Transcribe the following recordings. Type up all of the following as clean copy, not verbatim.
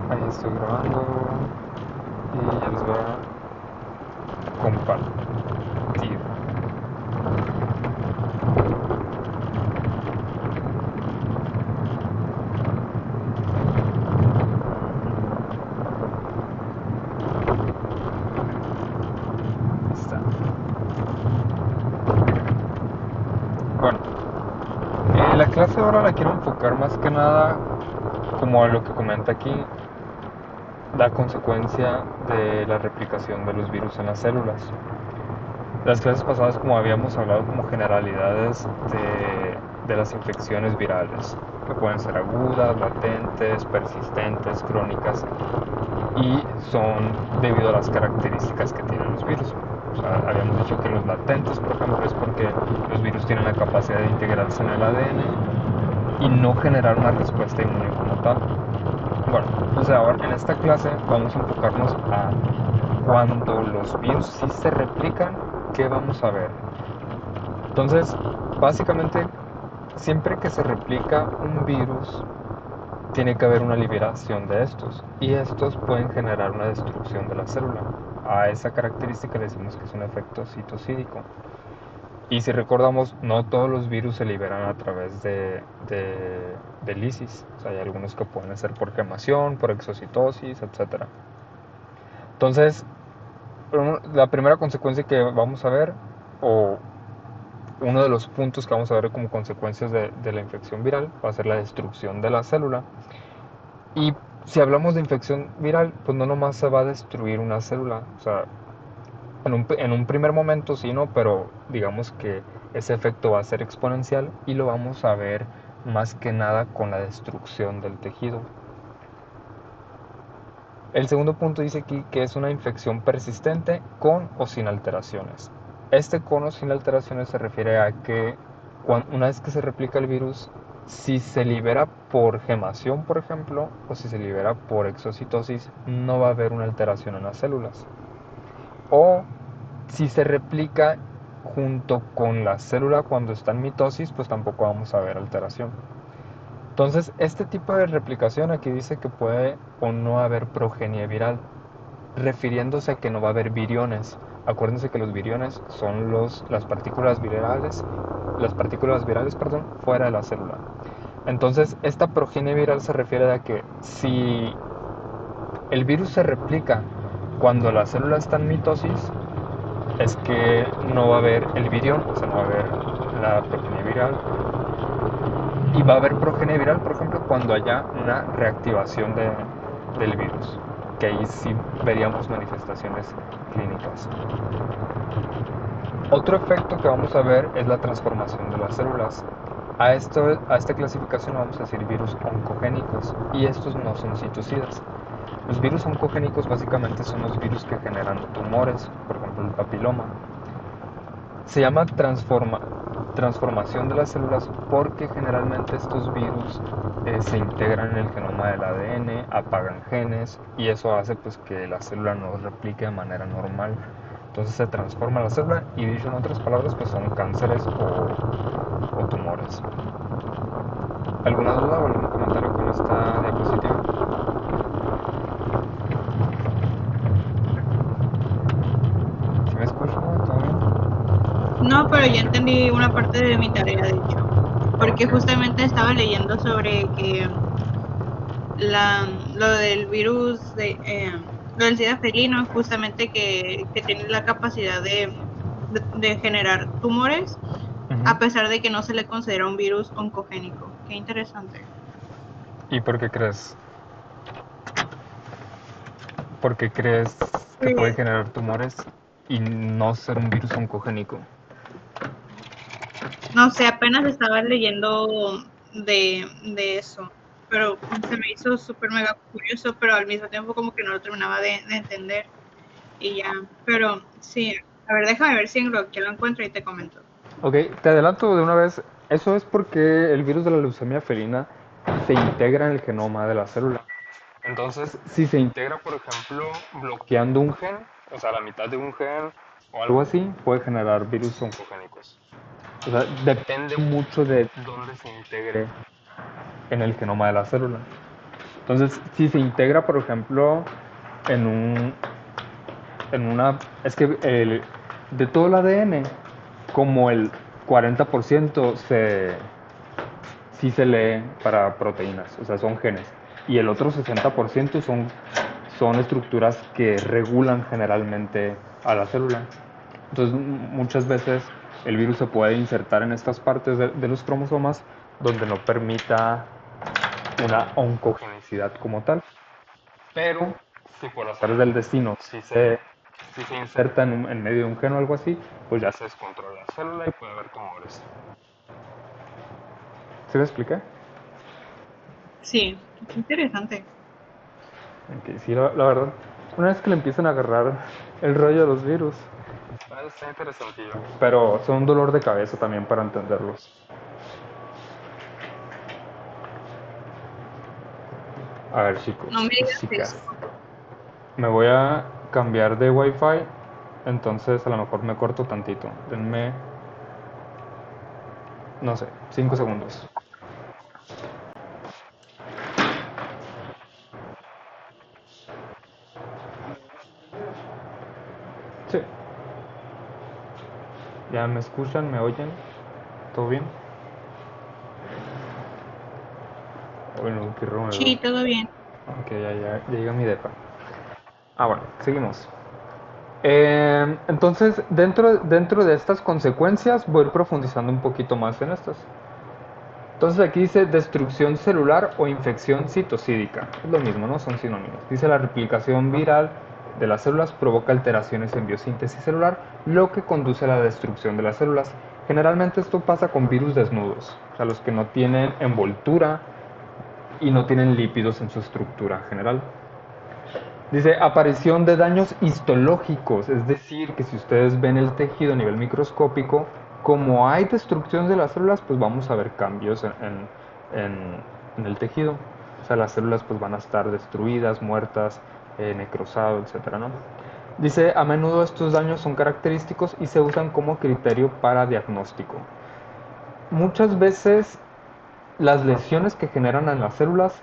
Ahí estoy grabando y ya les voy a compartir. Ahí está. Bueno, la clase ahora la quiero enfocar más que nada como a lo que comenta aquí, la consecuencia de la replicación de los virus en las células. Las clases pasadas, como habíamos hablado, como generalidades de las infecciones virales, que pueden ser agudas, latentes, persistentes, crónicas, y son debido a las características que tienen los virus. O sea, habíamos dicho que los latentes, por ejemplo, es porque los virus tienen la capacidad de integrarse en el ADN y no generar una respuesta inmune como tal. Bueno, entonces ahora en esta clase vamos a enfocarnos a cuando los virus sí se replican, ¿qué vamos a ver? Entonces, básicamente, siempre que se replica un virus, tiene que haber una liberación de estos y estos pueden generar una destrucción de la célula. A esa característica le decimos que es un efecto citocídico. Y si recordamos, no todos los virus se liberan a través de lisis. O sea, hay algunos que pueden ser por quemación, por exocitosis, etcétera. Entonces, la primera consecuencia que vamos a ver, o uno de los puntos que vamos a ver como consecuencias de la infección viral, va a ser la destrucción de la célula. Y si hablamos de infección viral, pues no nomás se va a destruir una célula. O sea, en un primer momento sí, ¿no? Pero digamos que ese efecto va a ser exponencial y lo vamos a ver más que nada con la destrucción del tejido. El segundo punto dice aquí que es una infección persistente con o sin alteraciones. Este con o sin alteraciones se refiere a que una vez que se replica el virus, si se libera por gemación, por ejemplo, o si se libera por exocitosis, no va a haber una alteración en las células. O si se replica junto con la célula cuando está en mitosis, pues tampoco vamos a ver alteración. Entonces, este tipo de replicación aquí dice que puede o no haber progenie viral, refiriéndose a que no va a haber viriones. Acuérdense que los viriones son las partículas virales, perdón, fuera de la célula. Entonces, esta progenie viral se refiere a que si el virus se replica cuando la célula está en mitosis, es que no va a haber el virión, o sea, no va a haber la progenie viral. Y va a haber progenie viral, por ejemplo, cuando haya una reactivación del virus, que ahí sí veríamos manifestaciones clínicas. Otro efecto que vamos a ver es la transformación de las células. A esta clasificación vamos a decir virus oncogénicos y estos no son citocidas. Los virus oncogénicos básicamente son los virus que generan tumores, por ejemplo el papiloma. Se llama transformación de las células porque generalmente estos virus se integran en el genoma del ADN, apagan genes y eso hace pues que la célula no replique de manera normal. Entonces se transforma la célula y dicho en otras palabras pues son cánceres o tumores. ¿Alguna duda o algún comentario con esta diapositiva? ¿Sí me escuchan? ¿Todo bien? No, pero ya entendí una parte de mi tarea, de hecho, porque Ok. justamente estaba leyendo sobre que lo del virus, lo del SIDA felino, justamente que tiene la capacidad de generar tumores, Ujú. a pesar de que no se le considera un virus oncogénico. Qué interesante. ¿Y por qué crees? ¿Por qué crees que puede Pues, generar tumores y no ser un virus oncogénico? no sé, apenas estaba leyendo de eso, pero se me hizo súper mega curioso, pero al mismo tiempo como que no lo terminaba de entender. Y ya, pero sí, a ver, déjame ver si que lo encuentro y te comento. Ok, te adelanto de una vez, eso es porque el virus de la leucemia felina se integra en el genoma de la célula. Entonces, si se integra, por ejemplo, bloqueando un gen, o sea, la mitad de un gen o algo así, puede generar virus oncogénicos. O sea, depende mucho de dónde se integre en el genoma de la célula. Entonces, si se integra, por ejemplo, en un, en una, es que de todo el ADN, como el 40% sí se lee para proteínas, o sea, son genes. Y el otro 60% son estructuras que regulan generalmente a la célula. Entonces, muchas veces el virus se puede insertar en estas partes de los cromosomas donde no permita una oncogenicidad como tal. Pero si por azar del destino, si se inserta en medio de un gen o algo así, pues ya se descontrola la célula y puede haber tumores. ¿Sí me expliqué? Sí, qué interesante. Okay, sí, la verdad, una vez que le empiezan a agarrar el rollo de los virus, está interesantillo. Pero son un dolor de cabeza también para entenderlos. A ver, No me chicos y digas eso. chicas, me voy a cambiar de wifi, entonces a lo mejor me corto tantito. Denme, no sé, 5 segundos. Sí, ya me escuchan, me oyen, ¿todo bien? Bueno, qué ruido. Sí, todo bien. Ok, ya llega mi depa. Ah, bueno, seguimos. Entonces, dentro de estas consecuencias, voy a ir profundizando un poquito más en estas. Entonces aquí dice destrucción celular o infección citocídica. Es lo mismo, ¿no? Son sinónimos. Dice la replicación viral de las células provoca alteraciones en biosíntesis celular, lo que conduce a la destrucción de las células. Generalmente esto pasa con virus desnudos, o sea, los que no tienen envoltura y no tienen lípidos en su estructura general. Dice aparición de daños histológicos, es decir, que si ustedes ven el tejido a nivel microscópico, como hay destrucción de las células, pues vamos a ver cambios en el tejido. O sea, las células pues van a estar destruidas, muertas, necrosado, etcétera, ¿no? Dice, a menudo estos daños son característicos y se usan como criterio para diagnóstico. Muchas veces las lesiones que generan en las células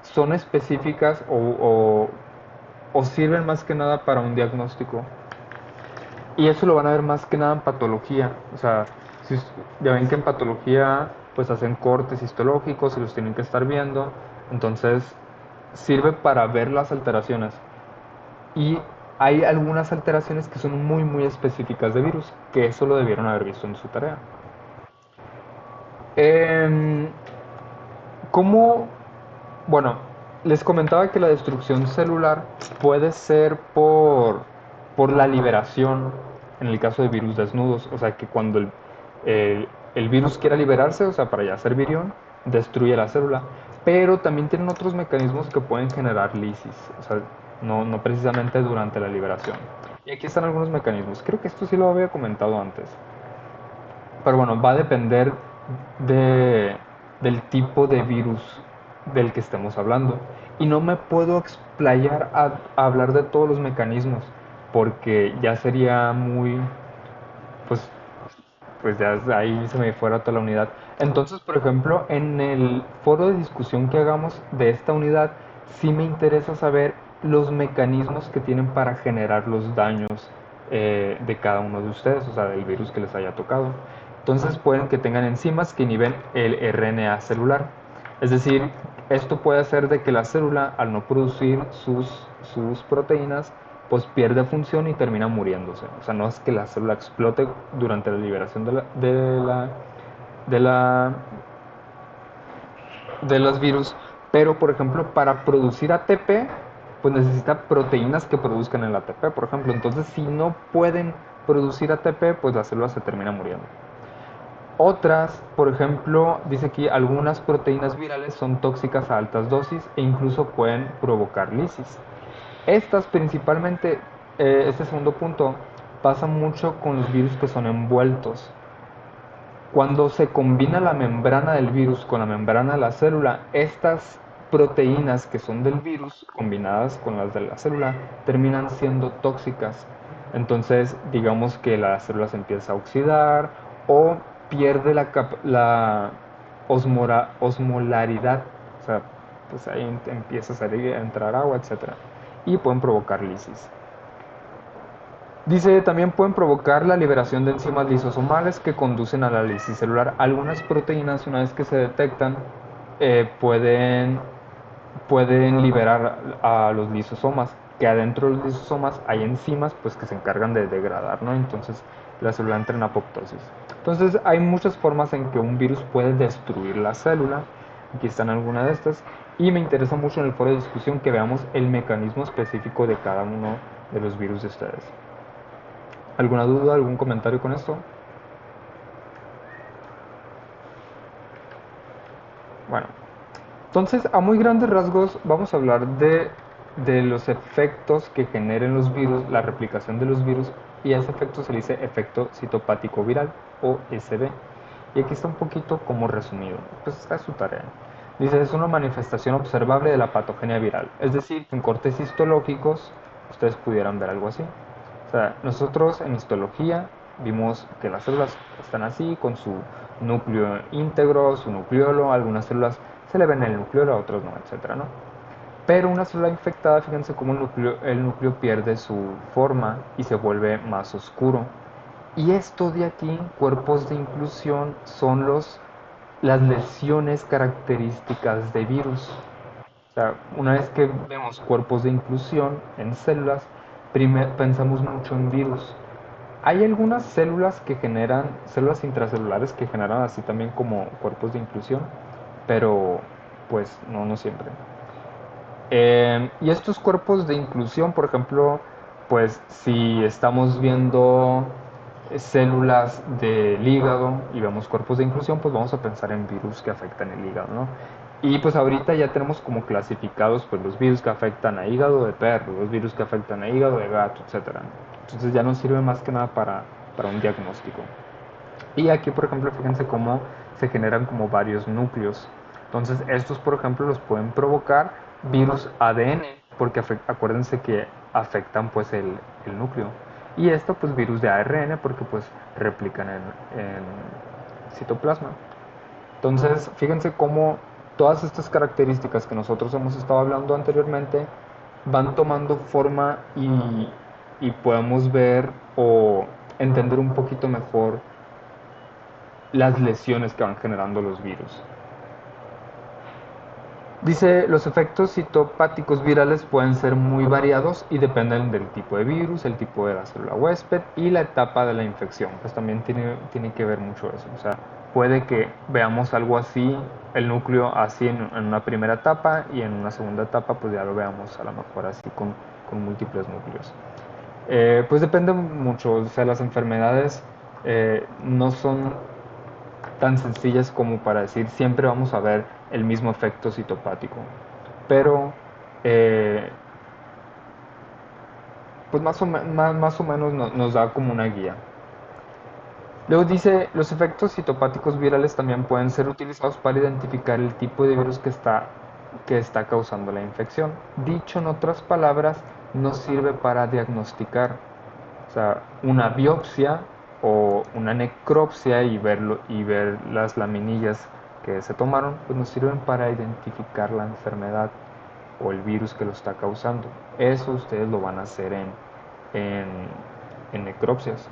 son específicas o sirven más que nada para un diagnóstico. Y eso lo van a ver más que nada en patología. O sea, si, ya ven que en patología pues hacen cortes histológicos y los tienen que estar viendo. Entonces sirve para ver las alteraciones. Y hay algunas alteraciones que son muy muy específicas de virus, que eso lo debieron haber visto en su tarea. Eh, ¿Cómo? Bueno, les comentaba que la destrucción celular puede ser por la liberación, en el caso de virus desnudos, o sea que cuando el virus quiera liberarse, o sea, para ya ser virión, destruye la célula, pero también tienen otros mecanismos que pueden generar lisis, o sea, no precisamente durante la liberación. Y aquí están algunos mecanismos, creo que esto sí lo había comentado antes, pero bueno, va a depender de, del tipo de virus del que estemos hablando. Y no me puedo explayar a hablar de todos los mecanismos, porque ya sería muy, pues, pues ya ahí se me fuera toda la unidad. Entonces, por ejemplo, en el foro de discusión que hagamos de esta unidad, sí me interesa saber los mecanismos que tienen para generar los daños de cada uno de ustedes, o sea, del virus que les haya tocado. Entonces pueden que tengan enzimas que inhiben el RNA celular. Es decir, esto puede hacer de que la célula, al no producir sus proteínas, pues pierde función y termina muriéndose. O sea, no es que la célula explote durante la liberación de la, de los virus, pero por ejemplo, para producir ATP, pues necesita proteínas que produzcan el ATP, por ejemplo. Entonces, si no pueden producir ATP, pues la célula se termina muriendo. Otras, por ejemplo, dice aquí, algunas proteínas virales son tóxicas a altas dosis e incluso pueden provocar lisis. Estas principalmente, este segundo punto, pasa mucho con los virus que son envueltos. Cuando se combina la membrana del virus con la membrana de la célula, estas proteínas que son del virus combinadas con las de la célula terminan siendo tóxicas. Entonces, digamos que la célula se empieza a oxidar o pierde la osmolaridad. O sea, pues ahí empieza a entrar agua, etcétera. Y pueden provocar lisis. Dice, también pueden provocar la liberación de enzimas lisosomales que conducen a la lisis celular. Algunas proteínas, una vez que se detectan, pueden liberar a los lisosomas, que adentro de los lisosomas hay enzimas pues que se encargan de degradar, ¿no? Entonces la célula entra en apoptosis. Entonces hay muchas formas en que un virus puede destruir la célula. Aquí están algunas de estas. Y me interesa mucho en el foro de discusión que veamos el mecanismo específico de cada uno de los virus de ustedes. ¿Alguna duda, algún comentario con esto? Bueno, entonces a muy grandes rasgos vamos a hablar de los efectos que generen los virus, la replicación de los virus, y a ese efecto se le dice efecto citopático viral o SB. Y aquí está un poquito como resumido, pues está su tarea. Dice, es una manifestación observable de la patogenia viral, es decir, en cortes histológicos ustedes pudieran ver algo así. O sea, nosotros en histología vimos que las células están así, con su núcleo íntegro, su nucleolo, algunas células se le ven el nucleolo, a otras no, etcétera, ¿no? Pero una célula infectada, fíjense cómo el núcleo pierde su forma y se vuelve más oscuro. Y esto de aquí, cuerpos de inclusión, son las lesiones características de virus. O sea, una vez que vemos cuerpos de inclusión en células, pensamos mucho en virus. Hay algunas células que generan, células intracelulares que generan así también como cuerpos de inclusión, pero pues no siempre. Y estos cuerpos de inclusión, por ejemplo, pues si estamos viendo células del hígado y vemos cuerpos de inclusión, pues vamos a pensar en virus que afectan el hígado, ¿no? Y pues ahorita ya tenemos como clasificados pues los virus que afectan a hígado de perro, los virus que afectan a hígado de gato, etcétera. Entonces ya nos sirve más que nada para un diagnóstico. Y aquí, por ejemplo, fíjense cómo se generan como varios núcleos. Entonces, estos, por ejemplo, los pueden provocar virus ADN, porque acuérdense que afectan pues el núcleo. Y esto, pues, virus de ARN, porque pues replican en citoplasma. Entonces, fíjense cómo todas estas características que nosotros hemos estado hablando anteriormente van tomando forma y podemos ver o entender un poquito mejor las lesiones que van generando los virus. Dice, los efectos citopáticos virales pueden ser muy variados y dependen del tipo de virus, el tipo de la célula huésped y la etapa de la infección. Pues también tiene que ver mucho eso. O sea, puede que veamos algo así, el núcleo así en una primera etapa y en una segunda etapa pues ya lo veamos a lo mejor así con múltiples núcleos. Pues depende mucho. O sea, las enfermedades no son tan sencillas como para decir siempre vamos a ver el mismo efecto citopático. Pero, pues más o menos nos da como una guía. Luego dice, los efectos citopáticos virales también pueden ser utilizados para identificar el tipo de virus que está causando la infección. Dicho en otras palabras, nos sirve para diagnosticar. O sea, una biopsia o una necropsia y ver las laminillas que se tomaron, pues nos sirven para identificar la enfermedad o el virus que lo está causando. Eso ustedes lo van a hacer en, en necropsias.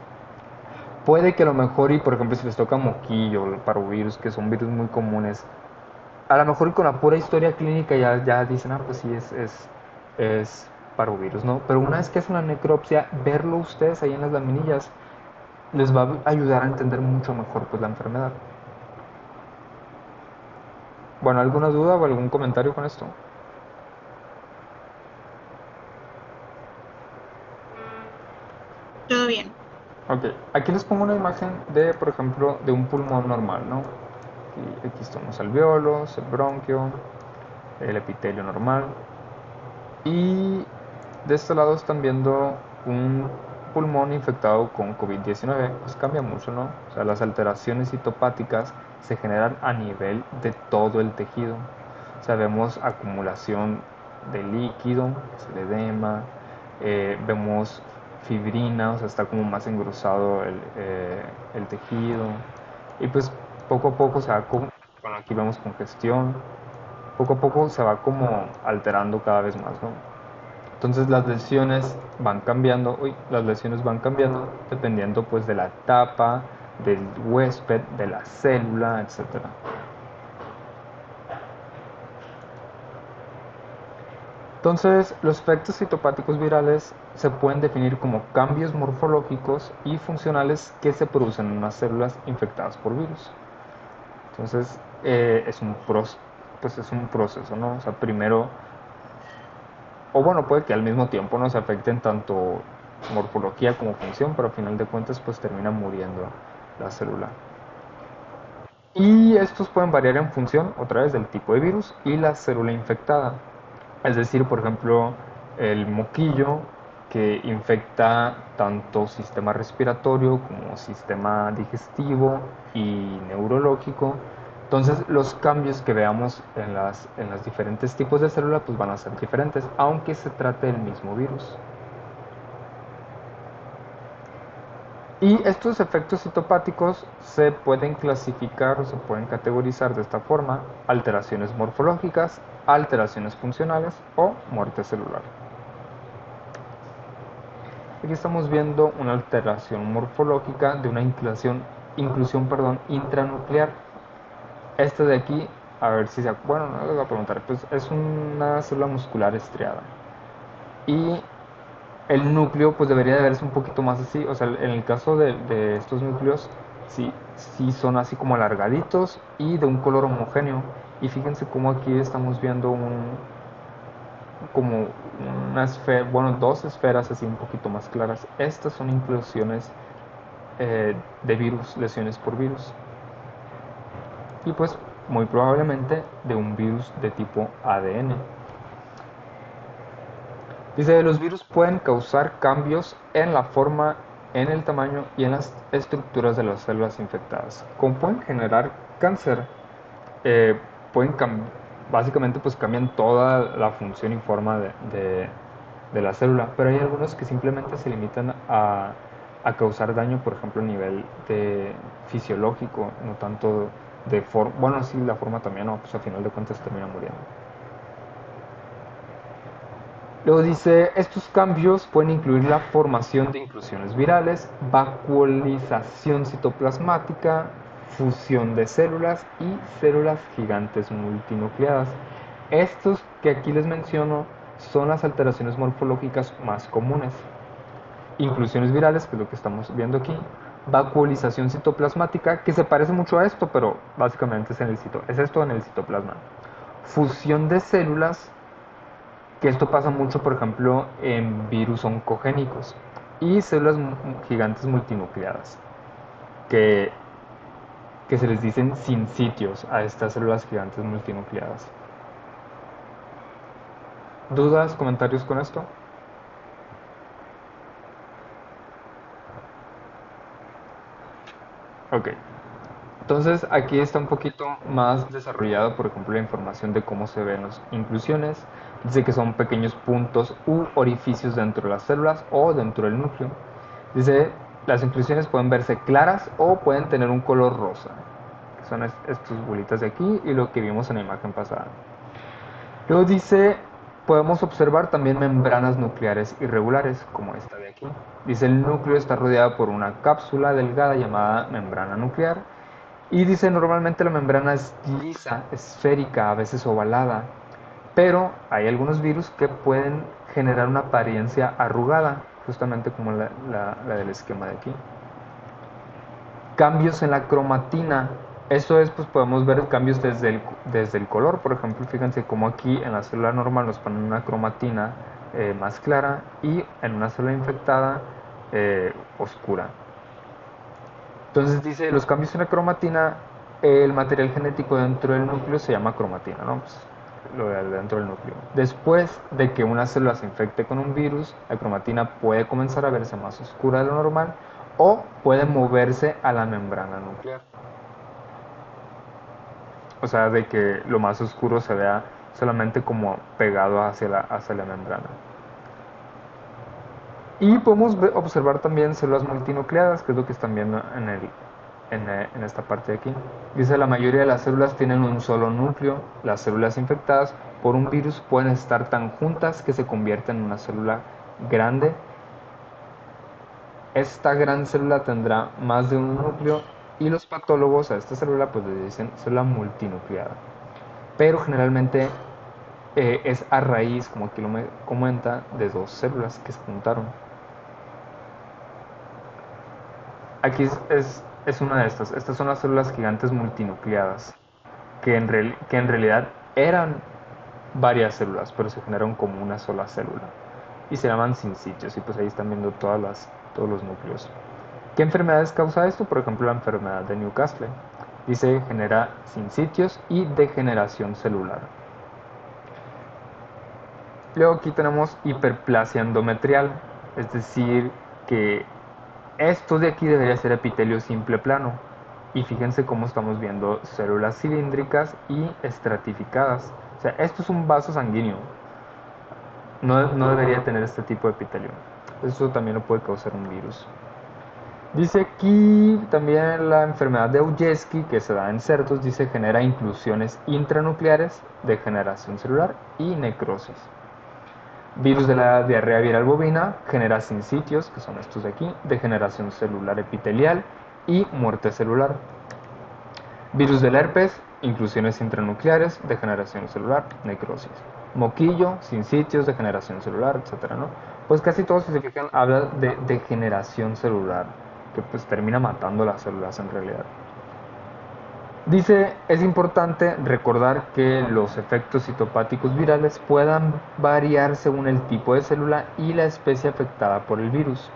Puede que a lo mejor, y por ejemplo, si les toca moquillo o parvovirus, que son virus muy comunes, a lo mejor con la pura historia clínica ya dicen, pues sí, es parvovirus, ¿no? Pero una vez que es una necropsia, verlo ustedes ahí en las laminillas les va a ayudar a entender mucho mejor pues la enfermedad. Bueno, ¿alguna duda o algún comentario con esto? Todo bien. Ok, aquí les pongo una imagen de, por ejemplo, de un pulmón normal, ¿no? Y aquí están los alvéolos, el bronquio, el epitelio normal. Y de este lado están viendo un pulmón infectado con COVID-19. Pues cambia mucho, ¿no? O sea, las alteraciones citopáticas se generan a nivel de todo el tejido. O sea, vemos acumulación de líquido, es el edema, vemos fibrina, o sea, está como más engrosado el tejido. Y pues poco a poco, o sea, bueno, aquí vemos congestión, poco a poco se va como alterando cada vez más, ¿no? Entonces las lesiones van cambiando dependiendo pues de la etapa, del huésped, de la célula, etcétera. Entonces, los efectos citopáticos virales se pueden definir como cambios morfológicos y funcionales que se producen en unas células infectadas por virus. Entonces, pues es un proceso, ¿no? O sea, primero, o bueno, puede que al mismo tiempo nos afecten tanto morfología como función, pero al final de cuentas, pues termina muriendo la célula. Y estos pueden variar en función, otra vez, del tipo de virus y la célula infectada. Es decir, por ejemplo, el moquillo que infecta tanto sistema respiratorio como sistema digestivo y neurológico. Entonces, los cambios que veamos en los diferentes tipos de célula pues van a ser diferentes, aunque se trate del mismo virus. Y estos efectos citopáticos se pueden clasificar o se pueden categorizar de esta forma: alteraciones morfológicas, alteraciones funcionales o muerte celular. Aquí estamos viendo una alteración morfológica de una inclusión intranuclear. Este de aquí, a ver si bueno, no les voy a preguntar, pues es una célula muscular estriada. Y el núcleo pues debería de verse un poquito más así, o sea, en el caso de estos núcleos sí son así como alargaditos y de un color homogéneo. Y fíjense cómo aquí estamos viendo como una esfera, bueno, dos esferas así un poquito más claras. Estas son inclusiones de virus, lesiones por virus. Y pues muy probablemente de un virus de tipo ADN. Dice, los virus pueden causar cambios en la forma, en el tamaño y en las estructuras de las células infectadas. Como pueden generar cáncer, eh, pueden básicamente pues cambian toda la función y forma de la célula, pero hay algunos que simplemente se limitan a causar daño, por ejemplo, a nivel fisiológico, no tanto de forma, bueno, sí, la forma también, no, pues a final de cuentas termina muriendo. Luego dice, estos cambios pueden incluir la formación de inclusiones virales, vacuolización citoplasmática, fusión de células y células gigantes multinucleadas. Estos que aquí les menciono son las alteraciones morfológicas más comunes. Inclusiones virales, que es lo que estamos viendo aquí, vacuolización citoplasmática, que se parece mucho a esto, pero básicamente es esto en el citoplasma. Fusión de células, que esto pasa mucho, por ejemplo, en virus oncogénicos, y células gigantes multinucleadas, que, que se les dicen sinsitios a estas células gigantes multinucleadas. ¿Dudas, comentarios con esto? Ok. Entonces aquí está un poquito más desarrollado, por ejemplo, la información de cómo se ven las inclusiones. Dice que son pequeños puntos u orificios dentro de las células o dentro del núcleo. Dice, las inclusiones pueden verse claras o pueden tener un color rosa, que son estas bolitas de aquí y lo que vimos en la imagen pasada. Luego dice, podemos observar también membranas nucleares irregulares, como esta de aquí. Dice, el núcleo está rodeado por una cápsula delgada llamada membrana nuclear. Y dice, normalmente la membrana es lisa, esférica, a veces ovalada. Pero hay algunos virus que pueden generar una apariencia arrugada, justamente como la del esquema de aquí. Cambios en la cromatina. Esto es, pues podemos ver cambios desde el color. Por ejemplo, fíjense como aquí en la célula normal nos ponen una cromatina más clara y en una célula infectada oscura. Entonces dice, los cambios en la cromatina, el material genético dentro del núcleo se llama cromatina, ¿no? Pues, lo de dentro del núcleo. Después de que una célula se infecte con un virus, la cromatina puede comenzar a verse más oscura de lo normal o puede moverse a la membrana nuclear. O sea, de que lo más oscuro se vea solamente como pegado hacia la membrana. Y podemos observar también células multinucleadas, que es lo que están viendo en esta parte de aquí. Dice, la mayoría de las células tienen un solo núcleo. Las células infectadas por un virus pueden estar tan juntas que se convierten en una célula grande. Esta gran célula tendrá más de un núcleo y los patólogos a esta célula pues le dicen célula multinucleada. Pero generalmente es a raíz, como aquí lo comenta, de dos células que se juntaron. Aquí es una de estas. Estas son las células gigantes multinucleadas, que en realidad eran varias células, pero se generaron como una sola célula. Y se llaman sincitios, y pues ahí están viendo todos los núcleos. ¿Qué enfermedades causa esto? Por ejemplo, la enfermedad de Newcastle. Dice, genera sincitios y degeneración celular. Luego aquí tenemos hiperplasia endometrial, es decir, que esto de aquí debería ser epitelio simple plano. Y fíjense cómo estamos viendo células cilíndricas y estratificadas. O sea, esto es un vaso sanguíneo. No debería tener este tipo de epitelio. Eso también lo puede causar un virus. Dice aquí también la enfermedad de Aujesky, que se da en cerdos, dice genera inclusiones intranucleares, degeneración celular y necrosis. Virus de la diarrea viral bovina genera sincitios, que son estos de aquí, degeneración celular epitelial y muerte celular. Virus del herpes, inclusiones intranucleares, degeneración celular, necrosis. Moquillo, sincitios, degeneración celular, etcétera, ¿no? Pues casi todos, si se fijan, habla de degeneración celular, que pues termina matando las células en realidad. Dice, es importante recordar que los efectos citopáticos virales puedan variar según el tipo de célula y la especie afectada por el virus.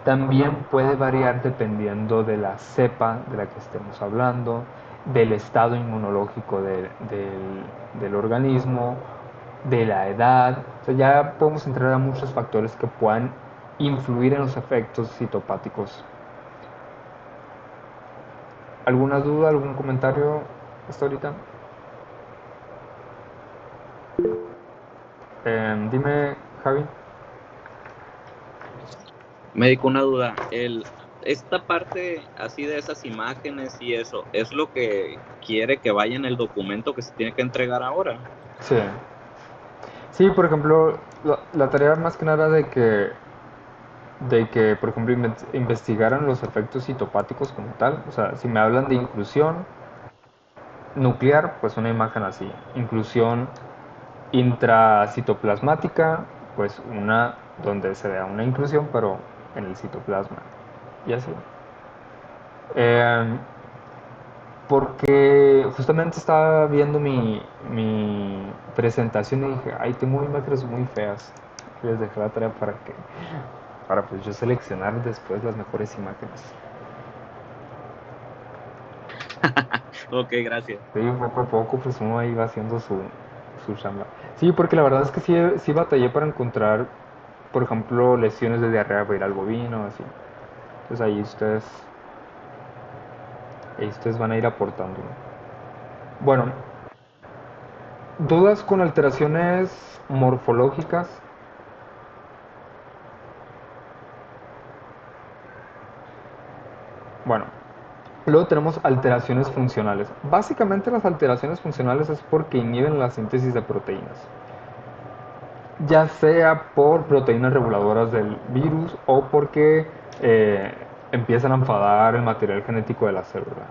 También puede variar dependiendo de la cepa de la que estemos hablando, del estado inmunológico del organismo, de la edad. O sea, ya podemos entrar a muchos factores que puedan influir en los efectos citopáticos. ¿Alguna duda, algún comentario hasta ahorita? Dime, Javi. Me dijo una duda. Esta parte así de esas imágenes y eso, ¿es lo que quiere que vaya en el documento que se tiene que entregar ahora? Sí. Sí, por ejemplo, la tarea más que nada de que, por ejemplo, investigaran los efectos citopáticos como tal. O sea, si me hablan de inclusión nuclear, pues una imagen así. Inclusión intracitoplasmática, pues una donde se vea una inclusión, pero en el citoplasma. Y así. Porque justamente estaba viendo mi presentación y dije, ay, tengo imágenes muy feas. Les dejé la tarea para pues yo seleccionar después las mejores imágenes. Ok, gracias. Sí, poco a poco pues uno ahí va haciendo su chamba. Sí, porque la verdad es que sí batallé para encontrar, por ejemplo, lesiones de diarrea viral bovino, así. Entonces ahí ustedes van a ir aportando. Bueno, dudas con alteraciones morfológicas. Bueno, luego tenemos alteraciones funcionales. Básicamente las alteraciones funcionales es porque inhiben la síntesis de proteínas, ya sea por proteínas reguladoras del virus o porque empiezan a enfadar el material genético de la célula.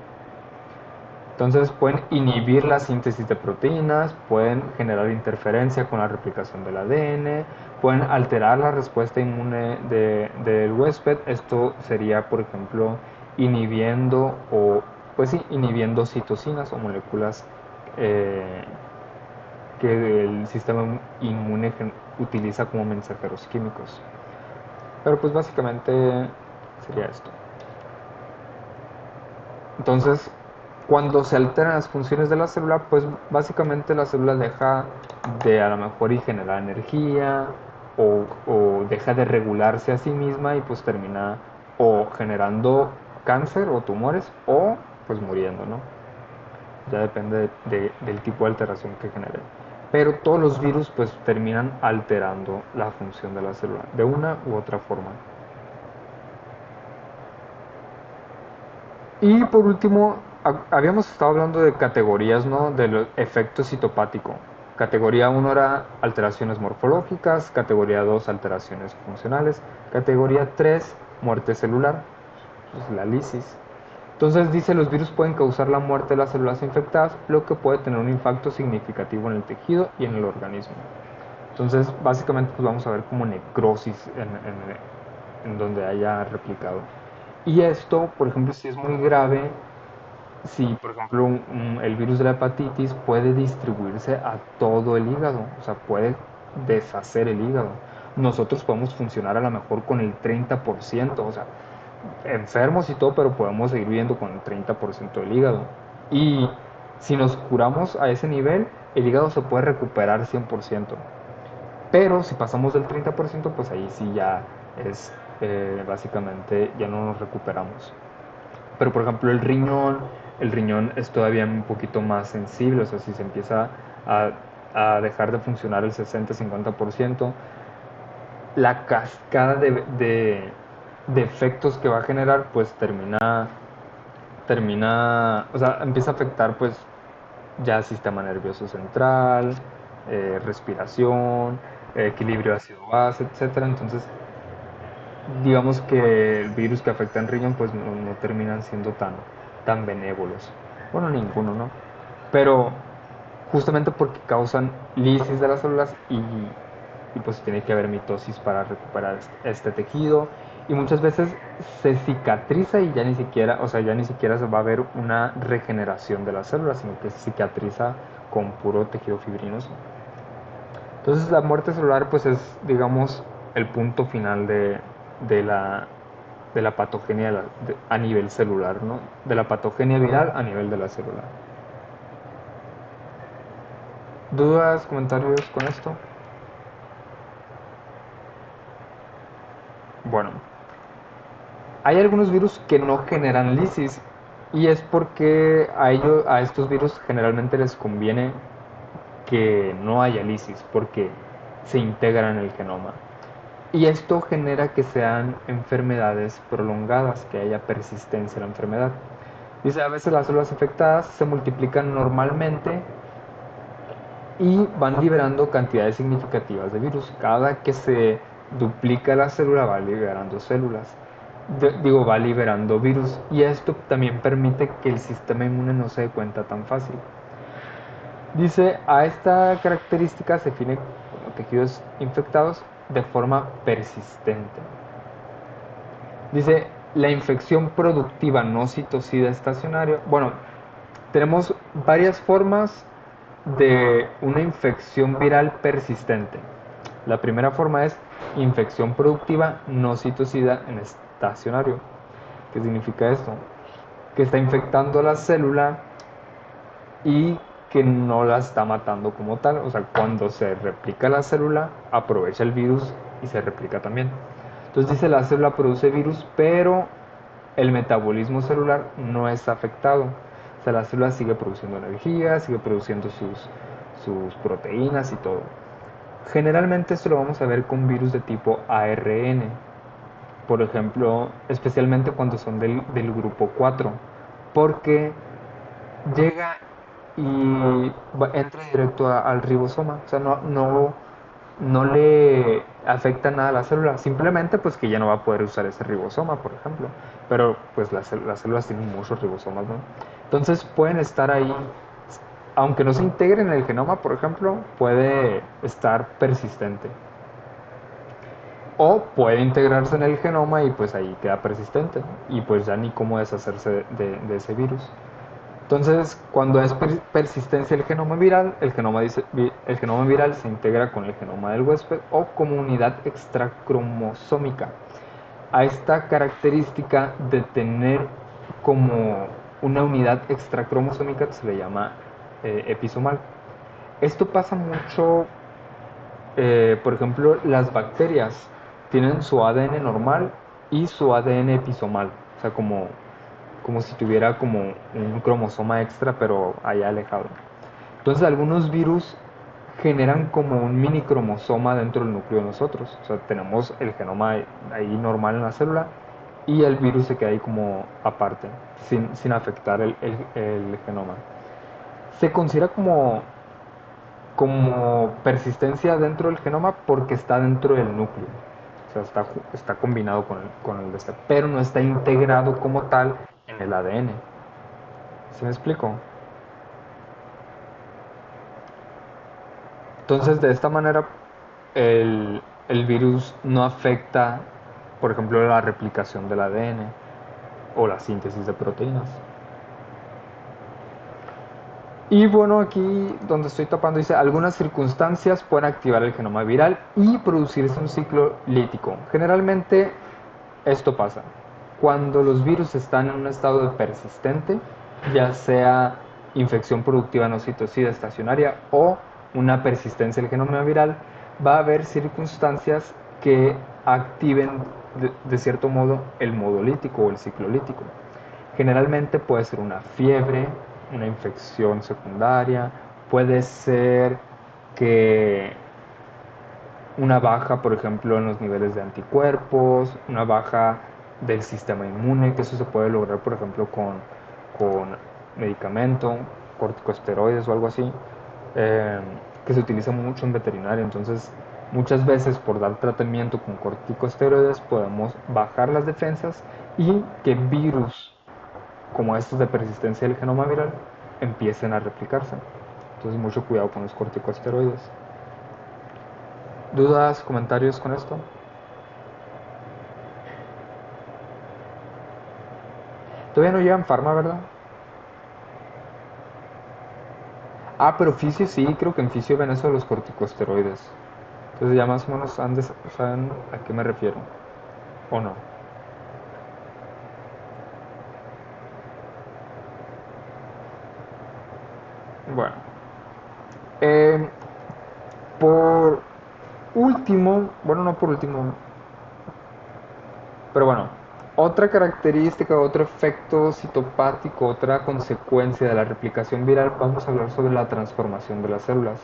Entonces pueden inhibir la síntesis de proteínas, pueden generar interferencia con la replicación del ADN, pueden alterar la respuesta inmune del huésped. Esto sería, por ejemplo, inhibiendo inhibiendo citocinas o moléculas que el sistema inmune utiliza como mensajeros químicos. Pero pues básicamente sería esto. Entonces, cuando se alteran las funciones de la célula, pues básicamente la célula deja de a lo mejor y generar energía o deja de regularse a sí misma y pues termina o generando cáncer o tumores o pues muriendo, ¿no? Ya depende del tipo de alteración que genere. Pero todos los virus pues terminan alterando la función de la célula de una u otra forma. Y por último, habíamos estado hablando de categorías, ¿no? Del efecto citopático. Categoría 1 era alteraciones morfológicas, categoría 2 alteraciones funcionales, categoría 3 muerte celular, pues la lisis. Entonces dice, los virus pueden causar la muerte de las células infectadas, lo que puede tener un impacto significativo en el tejido y en el organismo. Entonces, básicamente, pues vamos a ver como necrosis en donde haya replicado. Y esto, por ejemplo, si es muy grave, si por ejemplo el virus de la hepatitis puede distribuirse a todo el hígado, o sea, puede deshacer el hígado. Nosotros podemos funcionar a lo mejor con el 30%, o sea, enfermos y todo, pero podemos seguir viviendo con el 30% del hígado. Y si nos curamos a ese nivel, el hígado se puede recuperar 100%. Pero si pasamos del 30%, pues ahí sí ya es básicamente ya no nos recuperamos. Pero por ejemplo el riñón es todavía un poquito más sensible, o sea, si se empieza a dejar de funcionar el 60-50%, la cascada de efectos que va a generar, pues o sea, empieza a afectar pues ya sistema nervioso central, respiración, equilibrio ácido-base, etcétera. Entonces, digamos que el virus que afecta en riñón pues no terminan siendo tan benévolos. Bueno, ninguno, ¿no? Pero justamente porque causan lisis de las células y pues tiene que haber mitosis para recuperar este tejido y muchas veces se cicatriza y ya ni siquiera, o sea, ya ni siquiera se va a ver una regeneración de las células, sino que se cicatriza con puro tejido fibrinoso. Entonces la muerte celular pues es, digamos, el punto final de la patogenia a nivel celular, ¿no? De la patogenia viral a nivel de la célula. ¿Dudas, comentarios con esto? Bueno, hay algunos virus que no generan lisis y es porque a estos virus generalmente les conviene que no haya lisis porque se integran en el genoma. Y esto genera que sean enfermedades prolongadas, que haya persistencia en la enfermedad. Dice, a veces las células infectadas se multiplican normalmente y van liberando cantidades significativas de virus. Cada que se duplica la célula va liberando células. Va liberando virus. Y esto también permite que el sistema inmune no se dé cuenta tan fácil. Dice, a esta característica se define como tejidos infectados de forma persistente. Dice, la infección productiva no citocida estacionario. Bueno, tenemos varias formas de una infección viral persistente. La primera forma es infección productiva no citocida en estacionario. ¿Qué significa esto? Que está infectando la célula y que no la está matando como tal. O sea, cuando se replica la célula, aprovecha el virus y se replica también. Entonces dice, la célula produce virus, pero el metabolismo celular no está afectado. O sea, la célula sigue produciendo energía, sigue produciendo sus proteínas y todo. Generalmente esto lo vamos a ver con virus de tipo ARN. Por ejemplo, especialmente cuando son del grupo 4. Porque llega y entra directo al ribosoma. O sea, no le afecta nada a la célula, simplemente pues que ya no va a poder usar ese ribosoma, por ejemplo, pero pues las células tienen muchos ribosomas, ¿no? Entonces pueden estar ahí, aunque no se integren en el genoma, por ejemplo, puede estar persistente. O puede integrarse en el genoma y pues ahí queda persistente y pues ya ni cómo deshacerse de ese virus. Entonces, cuando es persistencia del genoma viral, el genoma viral se integra con el genoma del huésped o como unidad extracromosómica. A esta característica de tener como una unidad extracromosómica se le llama episomal. Esto pasa mucho, por ejemplo, las bacterias tienen su ADN normal y su ADN episomal, o sea, como si tuviera como un cromosoma extra, pero allá alejado. Entonces algunos virus generan como un mini cromosoma dentro del núcleo de nosotros. O sea, tenemos el genoma ahí normal en la célula y el virus se queda ahí como aparte, sin afectar el genoma. Se considera como persistencia dentro del genoma porque está dentro del núcleo. O sea, está combinado con el de este, pero no está integrado como tal en el ADN. ¿Sí me explico? Entonces, de esta manera, el virus no afecta, por ejemplo, la replicación del ADN o la síntesis de proteínas. Y bueno, aquí donde estoy tapando dice, algunas circunstancias pueden activar el genoma viral y producirse un ciclo lítico. Generalmente esto pasa cuando los virus están en un estado de persistente, ya sea infección productiva no citosida estacionaria o una persistencia del genoma viral, va a haber circunstancias que activen de cierto modo el modo lítico o el ciclo lítico. Generalmente puede ser una fiebre, una infección secundaria, puede ser que una baja, por ejemplo, en los niveles de anticuerpos, una baja del sistema inmune, que eso se puede lograr, por ejemplo, con medicamento, corticosteroides o algo así, que se utiliza mucho en veterinaria. Entonces, muchas veces por dar tratamiento con corticosteroides podemos bajar las defensas y que virus como estos de persistencia del genoma viral empiecen a replicarse. Entonces, mucho cuidado con los corticosteroides. ¿Dudas, comentarios con esto? Todavía no llevan farma, ¿verdad? Ah, pero fisio sí, creo que en fisio ven eso de los corticosteroides. Entonces ya más o menos saben a qué me refiero. ¿O no? Bueno. Eh, por último, bueno, no por último, pero bueno, otra característica, otro efecto citopático, otra consecuencia de la replicación viral, vamos a hablar sobre la transformación de las células.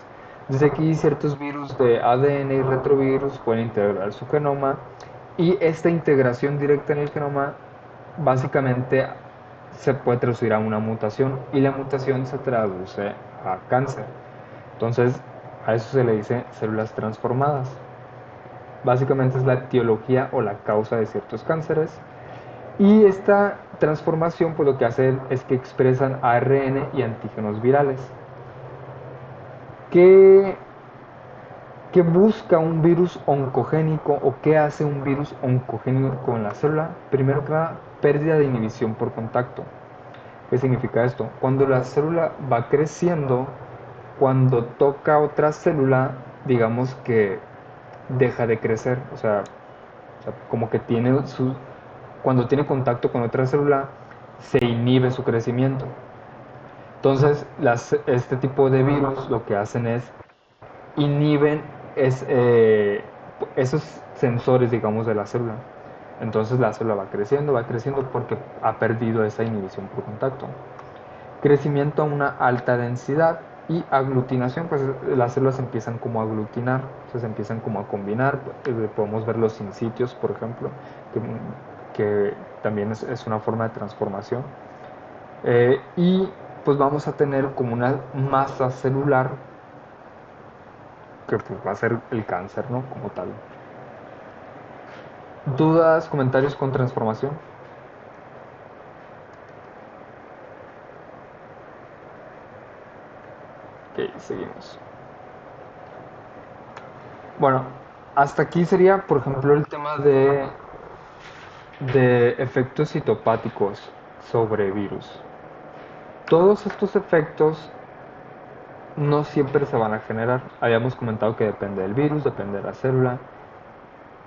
Desde aquí ciertos virus de ADN y retrovirus pueden integrar su genoma y esta integración directa en el genoma básicamente se puede traducir a una mutación y la mutación se traduce a cáncer. Entonces, a eso se le dice células transformadas. Básicamente es la etiología o la causa de ciertos cánceres. Y esta transformación pues lo que hace es que expresan ARN y antígenos virales. ¿Qué busca un virus oncogénico o qué hace un virus oncogénico en la célula? Primero que nada, pérdida de inhibición por contacto. ¿Qué significa esto? Cuando la célula va creciendo, cuando toca otra célula, digamos que deja de crecer, o sea como que cuando tiene contacto con otra célula, se inhibe su crecimiento. Entonces, este tipo de virus lo que hacen es inhiben esos sensores, digamos, de la célula. Entonces la célula va creciendo porque ha perdido esa inhibición por contacto. Crecimiento a una alta densidad y aglutinación, pues las células empiezan como a aglutinar, se empiezan como a combinar. Podemos ver los sincitios, por ejemplo, que también es una forma de transformación. Y pues vamos a tener como una masa celular que pues va a ser el cáncer, ¿no? Como tal. ¿Dudas, comentarios con transformación? Ok, seguimos. Bueno, hasta aquí sería, por ejemplo, el tema de efectos citopáticos sobre virus. Todos estos efectos no siempre se van a generar. Habíamos comentado que depende del virus, depende de la célula.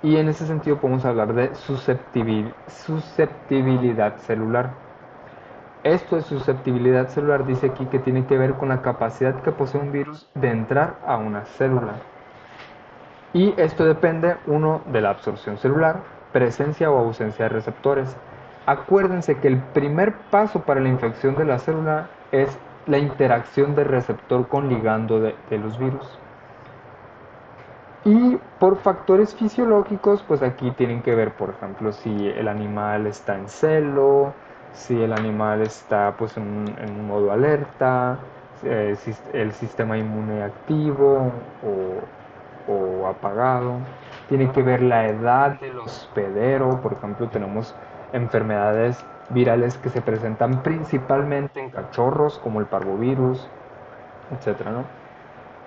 Y en ese sentido podemos hablar de susceptibilidad celular. Esto de susceptibilidad celular dice aquí que tiene que ver con la capacidad que posee un virus de entrar a una célula. Y esto depende, uno, de la absorción celular, presencia o ausencia de receptores. Acuérdense que el primer paso para la infección de la célula es la interacción del receptor con ligando de los virus. Y por factores fisiológicos, pues aquí tienen que ver, por ejemplo, si el animal está en celo, si el animal está pues en modo alerta, si el sistema inmune activo o apagado. Tiene que ver la edad del hospedero, por ejemplo, tenemos enfermedades virales que se presentan principalmente en cachorros, como el parvovirus, etcétera, ¿no?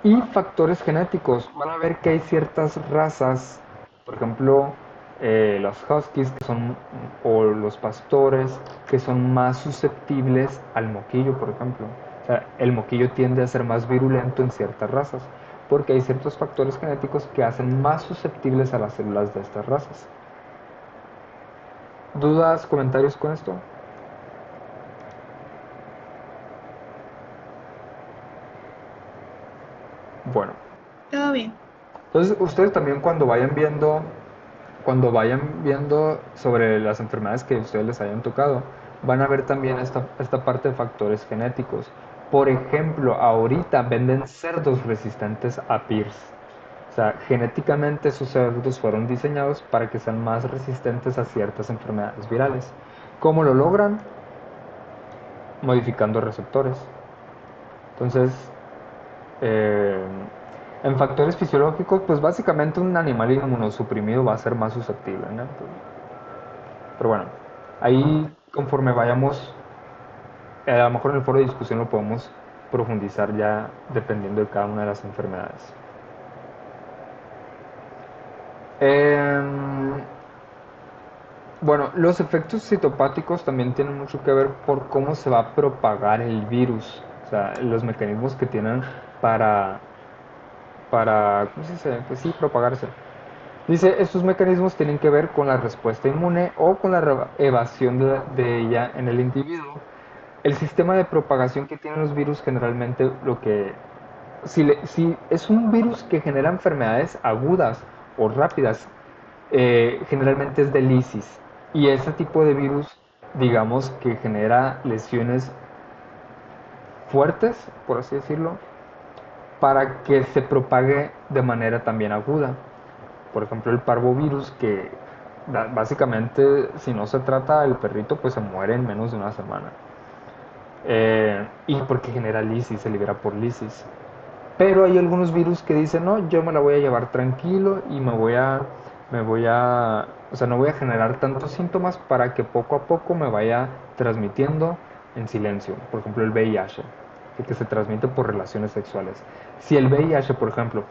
Y factores genéticos. Van a ver que hay ciertas razas, por ejemplo, los huskies que son, o los pastores, que son más susceptibles al moquillo, por ejemplo. O sea, el moquillo tiende a ser más virulento en ciertas razas, porque hay ciertos factores genéticos que hacen más susceptibles a las células de estas razas. ¿Dudas, comentarios con esto? Bueno, Todo bien. entonces ustedes también cuando vayan viendo sobre las enfermedades que a ustedes les hayan tocado, van a ver también esta parte de factores genéticos. Por ejemplo, ahorita venden cerdos resistentes a PIRS. O sea, genéticamente esos cerdos fueron diseñados para que sean más resistentes a ciertas enfermedades virales. ¿Cómo lo logran? Modificando receptores. Entonces, eh, en factores fisiológicos, pues básicamente un animal inmunosuprimido va a ser más susceptible, ¿no? Pero bueno, ahí conforme vayamos, a lo mejor en el foro de discusión lo podemos profundizar ya dependiendo de cada una de las enfermedades. Em, bueno, los efectos citopáticos también tienen mucho que ver por cómo se va a propagar el virus, o sea, los mecanismos que tienen para, ¿cómo se dice? Pues sí, propagarse. Dice, estos mecanismos tienen que ver con la respuesta inmune o con la evasión de ella en el individuo. El sistema de propagación que tienen los virus generalmente si es un virus que genera enfermedades agudas o rápidas, generalmente es de lisis. Y ese tipo de virus, digamos que genera lesiones fuertes, por así decirlo, para que se propague de manera también aguda. Por ejemplo, el parvovirus, que básicamente si no se trata el perrito, pues se muere en menos de una semana. Y porque genera lisis, se libera por lisis. Pero hay algunos virus que dicen, no, yo me la voy a llevar tranquilo y o sea, no voy a generar tantos síntomas para que poco a poco me vaya transmitiendo en silencio. Por ejemplo, el VIH, que se transmite por relaciones sexuales. Si el VIH, por ejemplo,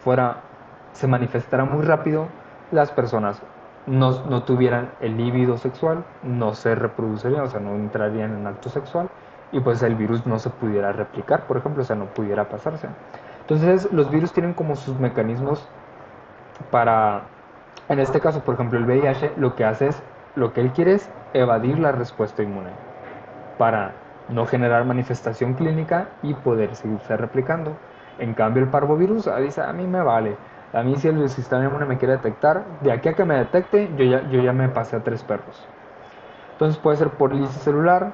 se manifestara muy rápido, las personas no tuvieran el líbido sexual, no se reproducirían, o sea, no entrarían en acto sexual y pues el virus no se pudiera replicar, por ejemplo, o sea, no pudiera pasarse. Entonces, los virus tienen como sus mecanismos para, en este caso, por ejemplo, el VIH, lo que él quiere es evadir la respuesta inmune para no generar manifestación clínica y poder seguirse replicando. En cambio, el parvovirus dice, a mí me vale. A mí si el sistema inmune me quiere detectar, de aquí a que me detecte, yo ya me pasé a 3 perros. Entonces puede ser por lisis celular.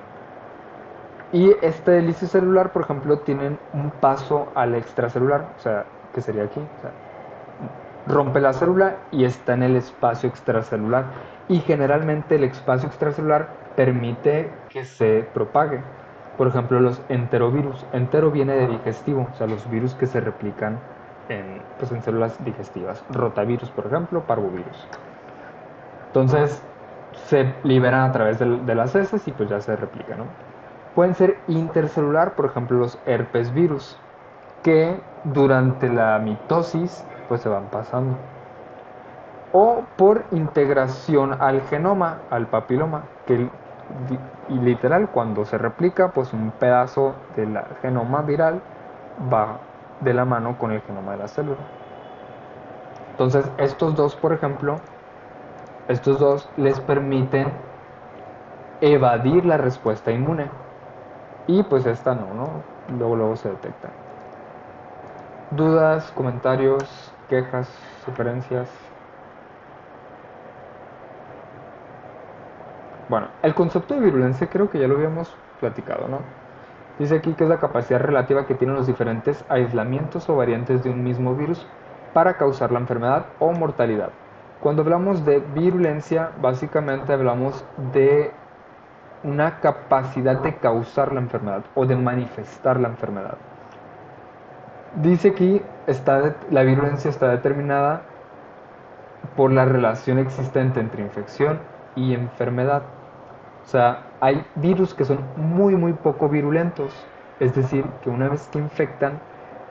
Y este lisis celular, por ejemplo, tienen un paso al extracelular, o sea, que sería aquí. O sea, rompe la célula y está en el espacio extracelular. Y generalmente el espacio extracelular permite que se propague. Por ejemplo, los enterovirus. Entero viene de digestivo, o sea, los virus que se replican pues en células digestivas. Rotavirus, por ejemplo, parvovirus. Entonces, se liberan a través de las heces y pues ya se replican, ¿no? Pueden ser intercelular, por ejemplo, los herpes virus, que durante la mitosis pues se van pasando. O por integración al genoma, al papiloma, y literal cuando se replica, pues un pedazo del genoma viral va de la mano con el genoma de la célula. Entonces, estos dos, por ejemplo, estos dos les permiten evadir la respuesta inmune. Y pues esta no. Luego se detecta. ¿Dudas, comentarios, quejas, sugerencias? Bueno, el concepto de virulencia creo que ya lo habíamos platicado, ¿no? Dice aquí que es la capacidad relativa que tienen los diferentes aislamientos o variantes de un mismo virus para causar la enfermedad o mortalidad. Cuando hablamos de virulencia, básicamente hablamos de una capacidad de causar la enfermedad o de manifestar la enfermedad. Dice aquí, la virulencia está determinada por la relación existente entre infección y enfermedad. O sea, hay virus que son muy poco virulentos, es decir, que una vez que infectan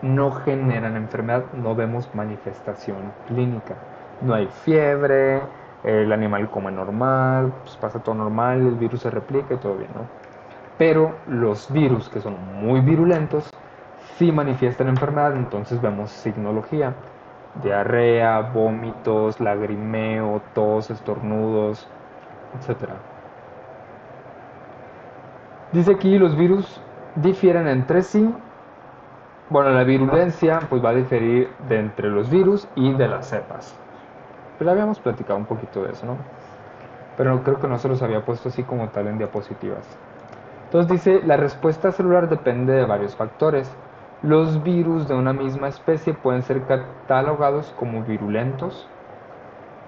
no generan enfermedad, no vemos manifestación clínica. No hay fiebre, el animal come normal, pues pasa todo normal, el virus se replica y todo bien, ¿no? Pero los virus que son muy virulentos sí manifiestan enfermedad, entonces vemos signología, diarrea, vómitos, lagrimeo, tos, estornudos, etc. Dice aquí los virus difieren entre sí. Bueno, la virulencia pues va a diferir de entre los virus y de las cepas. Pues ya habíamos platicado un poquito de eso, ¿no? Pero creo que no se los había puesto así como tal en diapositivas. Entonces dice, la respuesta celular depende de varios factores. Los virus de una misma especie pueden ser catalogados como virulentos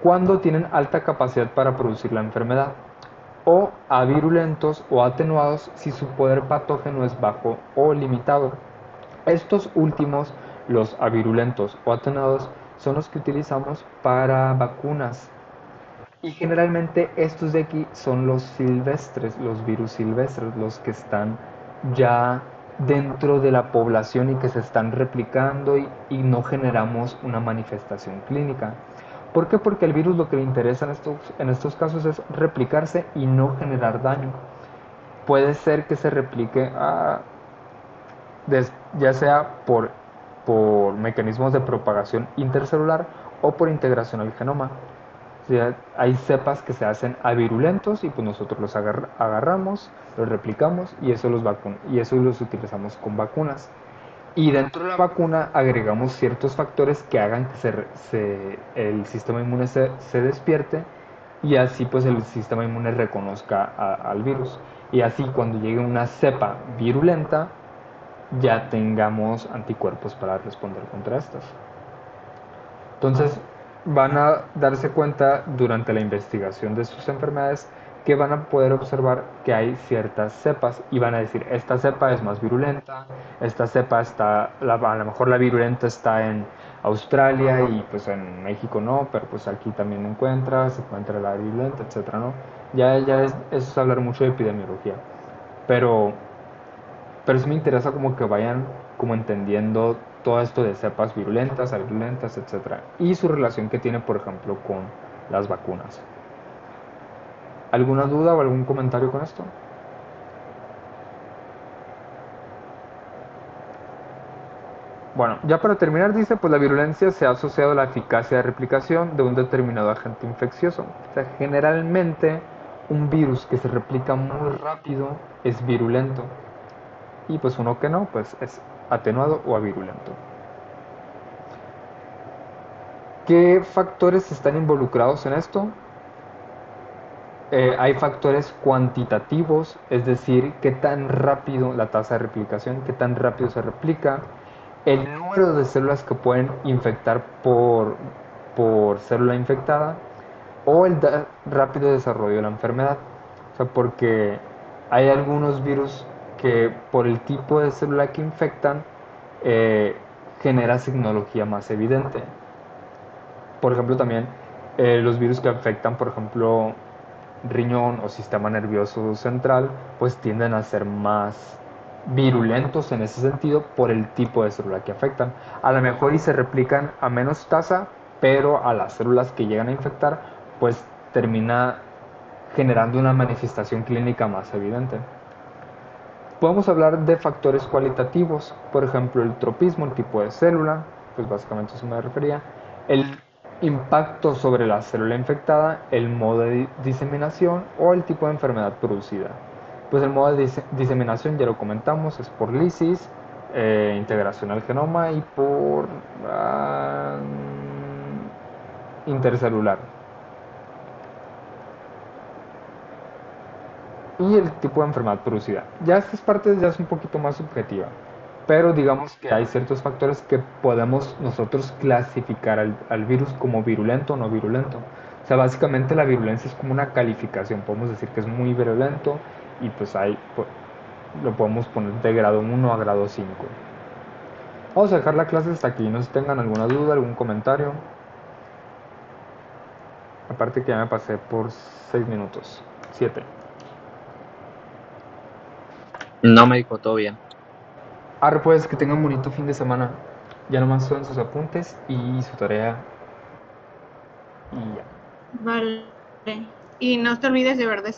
cuando tienen alta capacidad para producir la enfermedad, o avirulentos o atenuados si su poder patógeno es bajo o limitado. Estos últimos, los avirulentos o atenuados, son los que utilizamos para vacunas. Y generalmente estos de aquí son los silvestres, los virus silvestres, los que están ya dentro de la población y que se están replicando y no generamos una manifestación clínica. ¿Por qué? Porque al virus lo que le interesa en estos casos es replicarse y no generar daño. Puede ser que se replique ya sea por mecanismos de propagación intercelular o por integración al genoma. O sea, hay cepas que se hacen avirulentos y pues nosotros los agarramos, los replicamos y eso los utilizamos con vacunas. Y dentro de la vacuna agregamos ciertos factores que hagan que el sistema inmune se despierte y así pues el sistema inmune reconozca al virus. Y así cuando llegue una cepa virulenta ya tengamos anticuerpos para responder contra estas. Entonces van a darse cuenta durante la investigación de sus enfermedades que van a poder observar que hay ciertas cepas y van a decir, esta cepa es más virulenta, esta cepa a lo mejor la virulenta está en Australia y pues en México no, pero pues aquí también se encuentra la virulenta, etcétera, ¿no? Eso es hablar mucho de epidemiología, pero sí me interesa como que vayan como entendiendo todo esto de cepas virulentas, avirulentas, etcétera, y su relación que tiene, por ejemplo, con las vacunas. ¿Alguna duda o algún comentario con esto? Bueno, ya para terminar dice, pues la virulencia se ha asociado a la eficacia de replicación de un determinado agente infeccioso. O sea, generalmente un virus que se replica muy rápido es virulento y pues uno que no, pues es atenuado o avirulento. ¿Qué factores están involucrados en esto? Hay factores cuantitativos, es decir, qué tan rápido la tasa de replicación, qué tan rápido se replica, el número de células que pueden infectar por célula infectada o el rápido desarrollo de la enfermedad. O sea, porque hay algunos virus que por el tipo de célula que infectan genera signología más evidente. Por ejemplo, también los virus que afectan, por ejemplo, riñón o sistema nervioso central, pues tienden a ser más virulentos en ese sentido por el tipo de célula que afectan. A lo mejor y se replican a menos tasa, pero a las células que llegan a infectar, pues termina generando una manifestación clínica más evidente. Podemos hablar de factores cualitativos, por ejemplo, el tropismo, el tipo de célula, pues básicamente eso me refería, el impacto sobre la célula infectada, el modo de diseminación o el tipo de enfermedad producida. Pues el modo de diseminación ya lo comentamos, es por lisis, integración al genoma y por intercelular. Y el tipo de enfermedad producida. Ya estas partes ya es un poquito más subjetiva. pero digamos que hay ciertos factores que podemos nosotros clasificar al virus como virulento o no virulento. O sea, básicamente la virulencia es como una calificación, podemos decir que es muy virulento y pues lo podemos poner de grado 1 a grado 5. Vamos a dejar la clase hasta aquí, no sé si tengan alguna duda, algún comentario. Aparte que ya me pasé por 6 minutos, 7. No me dijo todo bien. Ahora pues que tengan un bonito fin de semana. Ya nomás son sus apuntes y su tarea. Y ya. Vale. Y no te olvides de ver de